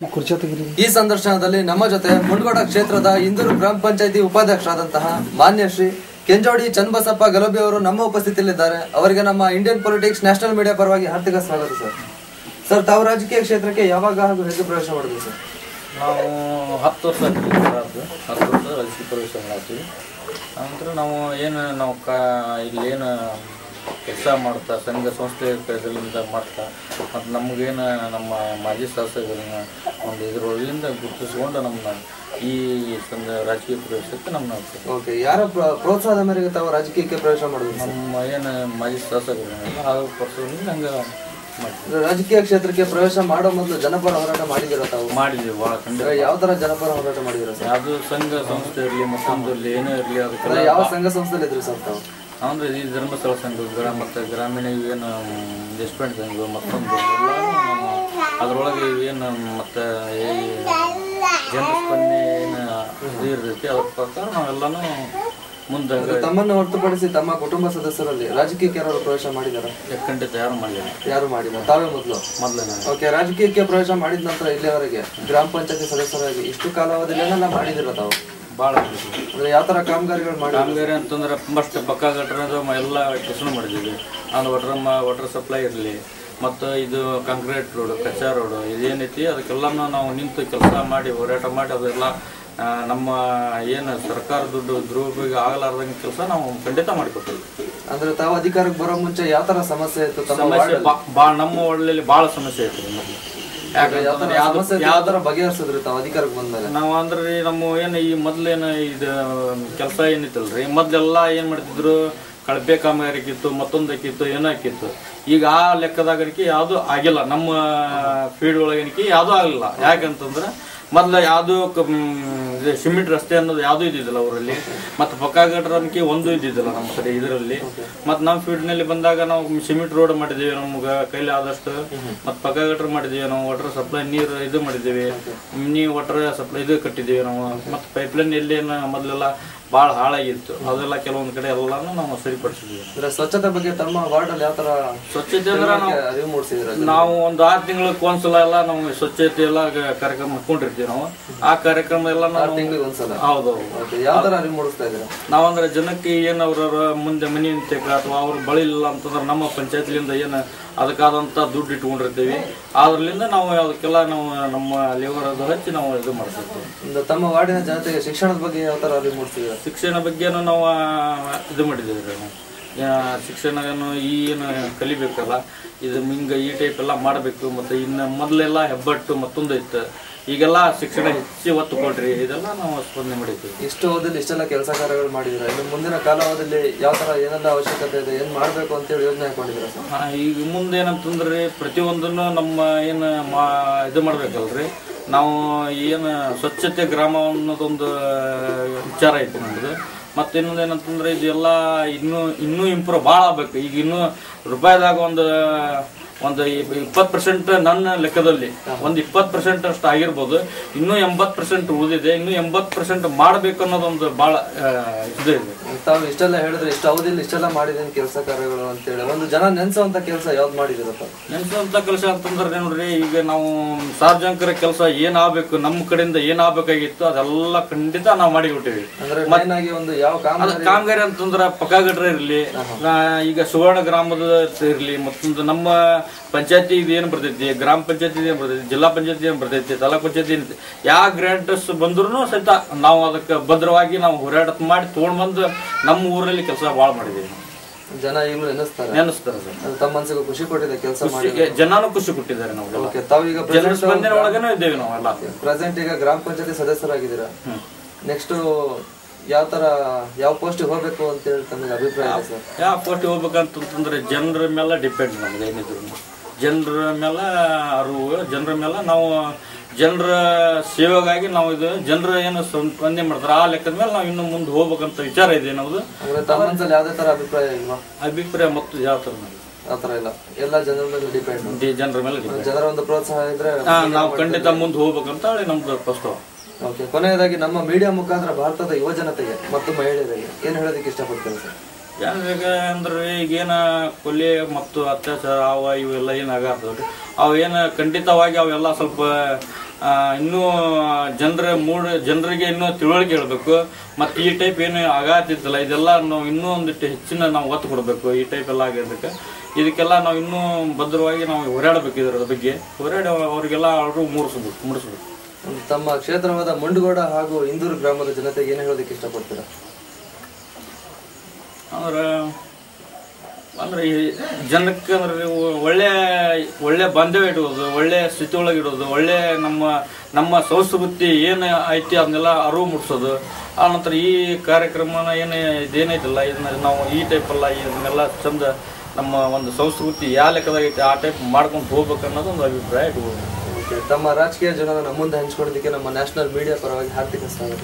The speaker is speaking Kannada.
ಈ ಸಂದರ್ಶನದಲ್ಲಿ ನಮ್ಮ ಜೊತೆ ಮುಂಡಗೋಡ ಕ್ಷೇತ್ರದ ಇಂದೂರು ಗ್ರಾಮ ಪಂಚಾಯಿತಿ ಉಪಾಧ್ಯಕ್ಷರಾದಂತಹ ಮಾನ್ಯ ಶ್ರೀ ಕೆಂಜೋಡಿ ಚನ್ನಬಸಪ್ಪ ಗಲೋಬಿ ಅವರು ನಮ್ಮ ಉಪಸ್ಥಿತಿಯಲ್ಲಿದ್ದಾರೆ. ಅವರಿಗೆ ನಮ್ಮ ಇಂಡಿಯನ್ ಪೊಲಿಟಿಕ್ಸ್ ನ್ಯಾಷನಲ್ ಮೀಡಿಯಾ ಪರವಾಗಿ ಹಾರ್ದಿಕ ಸ್ವಾಗತ ಸರ್. ಸರ್, ತಾವು ರಾಜಕೀಯ ಕ್ಷೇತ್ರಕ್ಕೆ ಯಾವಾಗ ಹಾಗೂ ಹೇಗೆ ಪ್ರವೇಶ ಮಾಡಿದ್ವಿ ಸರ್? ನಾವು 10 ವರ್ಷ ರಾಜಕೀಯ ಪ್ರವೇಶ ಮಾಡ್ತೀವಿ. ನಂತರ ನಾವು ಇಲ್ಲೇನು ಕೆಲಸ ಮಾಡ್ತಾ ಸಂಘ ಸಂಸ್ಥೆಗಳಿಂದ ಮಾಡ್ತಾ ಮತ್ತು ನಮಗೇನು ನಮ್ಮ ಮಾಜಿ ಶಾಸಕರನ್ನ ಒಂದು ಇದರೊಳಗಿಂದ ಗುರುತಿಸ್ಕೊಂಡು ನಮ್ಮನ್ನ ಈ ರಾಜಕೀಯ ಪ್ರವೇಶಕ್ಕೆ ಓಕೆ, ಯಾರ ಪ್ರೋತ್ಸಾಹದ ಮೇರೆಗೆ ತಾವು ರಾಜಕೀಯಕ್ಕೆ ಪ್ರವೇಶ ಮಾಡಿದ್ವಿ? ನಮ್ಮ ಏನು ಮಾಜಿ ಶಾಸಕರನ್ನ ಆ ಪಕ್ಷದಿಂದ ಹಂಗೆ ರಾಜಕೀಯ ಕ್ಷೇತ್ರಕ್ಕೆ ಪ್ರವೇಶ ಮಾಡೋ ಮೊದಲು ಜನಪರ ಹೋರಾಟ ಮಾಡಿದಿರ ತಾವು? ಮಾಡಿದ್ವಿ. ಭಾಳ ಖಂಡಿತ. ಯಾವ ತರ ಜನಪರ ಹೋರಾಟ ಮಾಡಿದಿರ ಸರ್? ಯಾವುದು ಸಂಘ ಸಂಸ್ಥೆ ಇರಲಿ ಮತ್ತೊಂದು ಇರಲಿ ಏನೇ ಇರಲಿ ಅದಕ್ಕೆಲ್ಲ ಯಾವ ಸಂಘ ಸಂಸ್ಥೆಯಲ್ಲಿ ಇದ್ರಿ ಸರ್ ತಾವು? ಅಂದರೆ ಈ ಧರ್ಮಸ್ಥಳ ಸಂಘ ಮತ್ತು ಗ್ರಾಮೀಣ ಇವೇನು ಡೆಸ್ಪೆಂಟ್ ಸಂಘ ಮತ್ತೊಂದು ಎಲ್ಲ ಅದರೊಳಗೆ ಇವೇನು ಮತ್ತು ಈ ಜನಸ್ಪಂದನೆ ಏನು ಇದು ಇರ್ತೈತಿ ಅದ್ರ ಪ್ರಕಾರ ನಾವೆಲ್ಲನೂ ಮುಂದೆ. ತಮ್ಮನ್ನು ಹೊರತುಪಡಿಸಿ ತಮ್ಮ ಕುಟುಂಬ ಸದಸ್ಯರಲ್ಲಿ ರಾಜಕೀಯಕ್ಕೆ ಯಾರು ಪ್ರವೇಶ ಮಾಡಿದಾರ? ಖಂಡಿತ ಯಾರು ಮಾಡಿಲ್ಲ, ತಾವೇ ಮೊದಲೇ. ಓಕೆ, ರಾಜಕೀಯಕ್ಕೆ ಪ್ರವೇಶ ಮಾಡಿದ ನಂತರ ಇಲ್ಲಿಯವರೆಗೆ ಗ್ರಾಮ ಪಂಚಾಯತಿ ಸದಸ್ಯರಾಗಿ ಇಷ್ಟು ಕಾಲಾವಧಿಯಲ್ಲೆಲ್ಲ ಮಾಡಿದಿರ ತಾವು? ಭಾಳ ಯಾವ ತರ ಕಾಮಗಾರಿಗಳು ಮಾಡಿ? ಕಾಮಗಾರಿ ಅಂತಂದ್ರೆ ಫಸ್ಟ್ ಪಕ್ಕ ಗಟ್ರದ ಎಲ್ಲ ಕೆಲಸ ಮಾಡಿದ್ದೀವಿ. ಅಂದ್ರೆ ವಾಟರ್ ಸಪ್ಲೈ ಇರಲಿ ಮತ್ತು ಇದು ಕಾಂಕ್ರೀಟ್ ರೋಡು, ಕಚ್ಚಾ ರೋಡು ಇದೇನೈತಿ ಅದಕ್ಕೆಲ್ಲನೂ ನಾವು ನಿಂತು ಕೆಲಸ ಮಾಡಿ ಹೋರಾಟ ಮಾಡಿ ಅದೆಲ್ಲ ನಮ್ಮ ಏನು ಸರ್ಕಾರ ದುಡ್ಡು ದುರುಪಯೋಗ ಆಗಲಾರ್ದಂಗೆ ಕೆಲಸ ನಾವು ಖಂಡಿತ ಮಾಡಿಕೊಡ್ತೀವಿ. ಅಂದ್ರೆ ತಾವು ಅಧಿಕಾರಕ್ಕೆ ಬರೋ ಮುಂಚೆ ಯಾವ ತರ ಸಮಸ್ಯೆ ಇತ್ತು? ಸಮಸ್ಯೆ ನಮ್ಮ ಒಳ್ಳೆಯಲ್ಲಿ ಭಾಳ ಸಮಸ್ಯೆ ಐತಿ. ಯಾವ ತರ ಬಗೆಹರಿಸಿದ್ರಿ ತಾವು ಅಧಿಕಾರಕ್ಕೆ ಬಂದ್ಮೇಲೆ? ನಾವು ಅಂದ್ರೆ ನಮ್ಮ ಏನು ಈ ಮೊದ್ಲೇನು ಇದು ಕೆಲಸ ಏನಿತ್ತಲ್ರಿ, ಮೊದ್ಲೆಲ್ಲ ಏನ್ ಮಾಡ್ತಿದ್ರು, ಕಳಪೆ ಕಾಮಗಾರಿಕಿತ್ತು, ಮತ್ತೊಂದಕ್ಕಿತ್ತು, ಏನಾಕಿತ್ತು. ಈಗ ಆ ಲೆಕ್ಕದಾಗರಿಕೆ ಯಾವುದು ಆಗಿಲ್ಲ. ನಮ್ಮ ಫೀಲ್ಡ್ ಒಳಗನಿಕೆ ಯಾವುದು ಆಗಲಿಲ್ಲ. ಯಾಕಂತಂದ್ರೆ ಮೊದ್ಲು ಯಾವುದು ಸಿಮೆಂಟ್ ರಸ್ತೆ ಅನ್ನೋದು ಯಾವುದು ಇದ್ದಿದ್ದಿಲ್ಲ ಅವರಲ್ಲಿ, ಮತ್ತು ಪಕ್ಕಾ ಗಟ್ರನ್ಕಿ ಒಂದು ಇದ್ದಿದ್ದಿಲ್ಲ ನಮ್ಮ ಕಡೆ ಇದರಲ್ಲಿ. ಮತ್ತು ನಮ್ಮ ಫೀಲ್ಡ್ನಲ್ಲಿ ಬಂದಾಗ ನಾವು ಸಿಮೆಂಟ್ ರೋಡ್ ಮಾಡಿದ್ದೀವಿ ನಮ್ಗೆ ಕೈಲಿ ಆದಷ್ಟು, ಮತ್ತು ಪಕ್ಕಾ ಗಟ್ರ ಮಾಡಿದ್ದೀವಿ ನಾವು. ವಾಟರ್ ಸಪ್ಲೈ ನೀರು ಇದು ಮಾಡಿದ್ದೀವಿ, ವಾಟರ್ ಸಪ್ಲೈ ಇದು ಕಟ್ಟಿದ್ದೀವಿ ನಾವು. ಮತ್ತು ಪೈಪ್ಲೈನ್ ಎಲ್ಲೇನು ಮೊದಲೆಲ್ಲ ಭಾಳ ಹಾಳಾಗಿತ್ತು ಅದೆಲ್ಲ ಕೆಲವೊಂದು ಕಡೆ ಎಲ್ಲಾನು ನಾವು ಸರಿಪಡಿಸಿದ್ವಿ. ಸ್ವಚ್ಛತೆ ಬಗ್ಗೆ ತಮ್ಮ ವಾರ್ಡ್ ಅಲ್ಲಿ ಯಾವ ತರ ಸ್ವಚ್ಛತೆ ಅಂದ್ರೆ ನಾವು ಒಂದು 6 ತಿಂಗಳಿಗೆ ಒಂದ್ಸಲ ಎಲ್ಲ ನಾವು ಸ್ವಚ್ಛತೆ ಎಲ್ಲ ಕಾರ್ಯಕ್ರಮ ಮಾಡ್ಕೊಂಡಿರ್ತೀವಿ ನಾವು. ಆ ಕಾರ್ಯಕ್ರಮ ಎಲ್ಲ ನಾವು ತಿಂಗಳಿಗೆ ಒಂದ್ಸಲ. ಹೌದು. ಯಾವ ತರ ಅರಿವು ಮೂಡಿಸ್ತಾ ಇದ್ದೀರಾ? ನಾವಂದ್ರೆ ಜನಕ್ಕೆ ಏನು ಅವ್ರ ಮುಂದೆ ಮನೆ ಅಂತ್ಯಕ ಅಥವಾ ಅವ್ರ ಬಳಿಲ್ಲ ಅಂತಂದ್ರೆ ನಮ್ಮ ಪಂಚಾಯತ್ಲಿಂದ ಏನು ಅದಕ್ಕಾದಂತ ದುಡ್ಡು ಇಟ್ಕೊಂಡಿರ್ತೀವಿ. ಅದ್ರಲ್ಲಿಂದ ನಾವು ಅದಕ್ಕೆಲ್ಲ ನಾವು ನಮ್ಮ ಲೇಬರ್ ಅದು ಹಚ್ಚಿ ನಾವು ಇದು ಮಾಡ್ತಿರ್ತೀವಿ. ತಮ್ಮ ವಾರ್ಡಿನ ಜನತೆಗೆ ಶಿಕ್ಷಣದ ಬಗ್ಗೆ ಯಾವ ತರ ಅರಿವು ಮೂಡಿಸ್ತೀವಿ? ಶಿಕ್ಷಣ ಬಗ್ಗೆನೂ ನಾವು ಇದು ಮಾಡಿದ್ದೀವಿ. ಶಿಕ್ಷಣ ಏನು ಕಲಿಬೇಕಲ್ಲ, ಇದು ಹಿಂಗೆ ಈ ಟೈಪ್ ಎಲ್ಲ ಮಾಡಬೇಕು. ಮತ್ತು ಇನ್ನು ಮೊದಲೆಲ್ಲ ಹೆಬ್ಬಟ್ಟು ಮತ್ತೊಂದು ಇತ್ತು, ಈಗೆಲ್ಲ ಶಿಕ್ಷಣ ಹೆಚ್ಚು ಒತ್ತು ಕೊಡ್ರಿ, ಇದೆಲ್ಲ ನಾವು ಸ್ಪಂದನೆ ಮಾಡಿದ್ದೀವಿ. ಇಷ್ಟು ಅವಧಿಯಲ್ಲಿ ಇಷ್ಟೆಲ್ಲ ಕೆಲಸ ಕಾರ್ಯಗಳು ಮಾಡಿದ್ರೆ ಇನ್ನು ಮುಂದಿನ ಕಾಲಾವಧಿಯಲ್ಲಿ ಯಾವ ತರ ಏನೆಲ್ಲ ಅವಶ್ಯಕತೆ ಇದೆ, ಏನ್ ಮಾಡ್ಬೇಕು ಅಂತೇಳಿ ಯೋಜನೆ ಹಾಕೊಂಡಿದ್ದೀರಾ ಸರ್? ಈಗ ಮುಂದೆ ಏನಂತಂದ್ರೆ ಪ್ರತಿಯೊಂದನ್ನು ನಮ್ಮ ಏನು ಇದು ಮಾಡ್ಬೇಕಲ್ರಿ, ನಾವು ಏನು ಸ್ವಚ್ಛತೆ ಗ್ರಾಮ ಅನ್ನೋದೊಂದು ವಿಚಾರ ಐತಿ ನಮ್ಮದು. ಮತ್ತು ಇನ್ನೊಂದು ಏನಂತಂದ್ರೆ ಇದೆಲ್ಲ ಇನ್ನೂ ಇಂಪ್ರೂವ್ ಭಾಳ ಆಗ್ಬೇಕು. ಈಗ ಇನ್ನೂ ರೂಪಾಯಿದಾಗ ಒಂದು 20% ನನ್ನ ಲೆಕ್ಕದಲ್ಲಿ ಒಂದು 20% ಅಷ್ಟು ಆಗಿರ್ಬೋದು. ಇನ್ನೂ 80% ಉಳಿದಿದೆ. ಇನ್ನೂ 80% ಮಾಡಬೇಕು ಅನ್ನೋದೊಂದು ಭಾಳ ಇದು ಇದೆ. ತಾವು ಇಷ್ಟೆಲ್ಲ ಹೇಳಿದ್ರೆ ಇಷ್ಟು ಅವಧಿಯಲ್ಲಿ ಇಷ್ಟೆಲ್ಲ ಮಾಡಿದೇನು ಕೆಲಸ ಕಾರ್ಯಗಳು ಅಂತೇಳಿ ಒಂದು ಜನ ನೆನ್ಸೋಂತ ಕೆಲಸ ಯಾವ್ದು ಮಾಡಿದಿರಪ್ಪ? ನೆನ್ಸೋಂತ ಕೆಲಸ ಅಂತಂದ್ರೆ ನೋಡ್ರಿ, ಈಗ ನಾವು ಸಾರ್ವಜನಿಕರ ಕೆಲಸ ಏನಾಗಬೇಕು, ನಮ್ಮ ಕಡೆಯಿಂದ ಏನಾಗಬೇಕಾಗಿತ್ತು ಅದೆಲ್ಲ ಖಂಡಿತ ನಾವು ಮಾಡಿಕೊಟ್ಟಿವಿ. ಒಂದು ಯಾವ ಕಾಮಗಾರಿ ಅಂತಂದ್ರೆ ಪಕ್ಕಾ ಗಟ್ರ ಇರ್ಲಿ, ಈಗ ಸುವರ್ಣ ಗ್ರಾಮದ ಇರ್ಲಿ, ಮತ್ತೊಂದು ನಮ್ಮ ಪಂಚಾಯತಿ ಇದೇನು ಬರ್ತೈತಿ, ಗ್ರಾಮ ಪಂಚಾಯತಿ ಏನ್ ಬರ್ತೈತಿ, ಜಿಲ್ಲಾ ಪಂಚಾಯತಿ ಏನ್ ಬರ್ತೈತಿ, ತಾಲೂಕ್ ಪಂಚಾಯತಿ ಏನ್ ಯಾವ ಗ್ರಾಂಟ್ಸ್ ಬಂದ್ರು ಸಹಿತ ನಾವು ಅದಕ್ಕೆ ಭದ್ರವಾಗಿ ನಾವು ಹೋರಾಟ ಮಾಡಿ ತಗೊಂಡ್ ಬಂದು ನಮ್ಮ ಊರಲ್ಲಿ ಕೆಲಸ ಭಾಳ ಮಾಡಿದೀವಿ. ಜನ ಈಗಲೂ ನೆನೆಸ್ತಾರೆ ಸರ್. ತಮ್ಮ ಮನಸ್ಸಿಗೆ ಖುಷಿ ಕೊಟ್ಟಿದೆ ಕೆಲಸ ಮಾಡಿ, ಜನನು ಖುಷಿ ಕೊಟ್ಟಿದ್ದಾರೆ. ನಾವು ತಾವೀಗ ಸ್ಪಂದನೆ ಒಳಗೇನೆ ಇದ್ದೇವೆ ನಾವೆಲ್ಲ. ಪ್ರೆಸೆಂಟ್ ಈಗ ಗ್ರಾಮ ಪಂಚಾಯತಿ ಸದಸ್ಯರಾಗಿದ್ದೀರಾ. ನೆಕ್ಸ್ಟ್ ಯಾವ ಪೋಸ್ಟ್ ಹೋಗ್ಬೇಕು ಅಂತ ಹೇಳಿ ತಮಗೆ ಅಭಿಪ್ರಾಯ ಇದೆ ಸರ್? ಯಾವ ಪೋಸ್ಟ್ ಹೋಗ್ಬೇಕಂತಂದ್ರೆ ಜನರ ಮೇಲೆ ಡಿಪೆಂಡ್. ನಮ್ಗೆ ಏನಿದ್ರು ಜನರ ಮೇಲೆ ಅರಿವು, ಜನರ ಮೇಲೆ ನಾವು ಜನರ ಸೇವೆಗಾಗಿ ನಾವು ಇದು ಜನರ ಏನು ಸ್ಪಂದನೆ ಮಾಡ್ತಾರೆ ಆ ಲೆಕ್ಕದ ಮೇಲೆ ನಾವು ಇನ್ನು ಮುಂದೆ ಹೋಗ್ಬೇಕಂತ ವಿಚಾರ ಇದೆ ನಮ್ದು. ತಮ್ಮ ಮನಸ್ಸಲ್ಲಿ ಯಾವುದೇ ತರ ಅಭಿಪ್ರಾಯ ಇಲ್ವಾ? ಅಭಿಪ್ರಾಯ ಮತ್ತು ಯಾವ ತರ ಆತರ ಇಲ್ಲ, ಎಲ್ಲ ಜನರ ಮೇಲೆ ಡಿಪೆಂಡ್. ಜನರ ಮೇಲೆ ಜನರ ಒಂದು ಪ್ರೋತ್ಸಾಹ ಇದ್ರೆ ನಾವು ಖಂಡಿತ ಮುಂದೆ ಹೋಗ್ಬೇಕಂತ ಹೇಳಿ ನಮ್ದು ಪ್ರಸ್ತಾವ. ಓಕೆ, ಕೊನೆಯದಾಗಿ ನಮ್ಮ ಮೀಡಿಯಾ ಮುಖಾಂತರ ಭಾರತದ ಯುವ ಜನತೆಗೆ ಮತ್ತು ಮಹಿಳೆಯರಿಗೆ ಏನ್ ಹೇಳೋದಕ್ಕೆ ಇಷ್ಟಪಡ್ತೇವೆ ಸರ್? ಜನರಿಗೆ ಅಂದ್ರೆ ಈಗೇನ ಕೊಲೆ ಮತ್ತು ಅತ್ಯಾಚಾರ ಇವೆಲ್ಲ ಏನಾಗತ್ತವ್ರಿ ಅವೇನು ಖಂಡಿತವಾಗಿ ಅವೆಲ್ಲ ಸ್ವಲ್ಪ ಇನ್ನೂ ಜನರಿಗೆ ಇನ್ನೂ ತಿಳುವಳಿಕೆ ಹೇಳ್ಬೇಕು. ಮತ್ತು ಈ ಟೈಪ್ ಏನು ಆಗತ್ತಿತ್ತಲ್ಲ ಇದೆಲ್ಲ ನಾವು ಇನ್ನೂ ಒಂದಿಟ್ಟು ಹೆಚ್ಚಿನ ನಾವು ಒತ್ತು ಕೊಡಬೇಕು. ಈ ಟೈಪ್ ಎಲ್ಲ ಆಗಿದ್ದಕ್ಕೆ ಇದಕ್ಕೆಲ್ಲ ನಾವು ಇನ್ನೂ ಭದ್ರವಾಗಿ ನಾವು ಹೋರಾಡಬೇಕು. ಇದರ ಬಗ್ಗೆ ಹೋರಾಡಿ ಅವರಿಗೆಲ್ಲ ಅವರು ಮೂಡಿಸ್ಬೇಕು. ತಮ್ಮ ಕ್ಷೇತ್ರವಾದ ಮುಂಡಗೋಡ ಹಾಗೂ ಇಂದೂರು ಗ್ರಾಮದ ಜನತೆಗೆ ಏನು ಹೇಳೋದಕ್ಕೆ ಇಷ್ಟಪಡ್ತೀರಾ? ಅಂದ್ರೆ ಈ ಜನಕ್ಕೆ ಅಂದ್ರೆ ಒಳ್ಳೆ ಬಾಂಧವ್ಯ ಇಡುವುದು, ಒಳ್ಳೆ ಸ್ಥಿತಿ ಒಳಗೆ ಇಡೋದು, ಒಳ್ಳೆ ನಮ್ಮ ಸಂಸ್ಕೃತಿ ಏನು ಐತಿ ಅದನ್ನೆಲ್ಲ ಅರಿವು ಮೂಡಿಸೋದು. ಆನಂತರ ಈ ಕಾರ್ಯಕ್ರಮನ ಇದೇನೈತಲ್ಲ ಇದನ್ನ ನಾವು ಈ ಟೈಪ್ ಅಲ್ಲ ಇದನ್ನೆಲ್ಲ ಚಂದ ನಮ್ಮ ಒಂದು ಸಂಸ್ಕೃತಿ ಯಾವ ಲೆಕ್ಕದಾಗ ಐತಿ ಆ ಟೈಪ್ ಮಾಡ್ಕೊಂಡು ಹೋಗ್ಬೇಕು ಅನ್ನೋದೊಂದು ಅಭಿಪ್ರಾಯ ಇಟ್ಬೋದು. ತಮ್ಮ ರಾಜಕೀಯ ಜೀವನ ನಮ್ಮ ಮುಂದೆ ಹಂಚ್ಕೊಳ್ಳೋದಕ್ಕೆ ನಮ್ಮ ನ್ಯಾಷನಲ್ ಮೀಡಿಯಾ ಪರವಾಗಿ ಹಾರ್ದಿಕ ಸ್ವಾಗತ.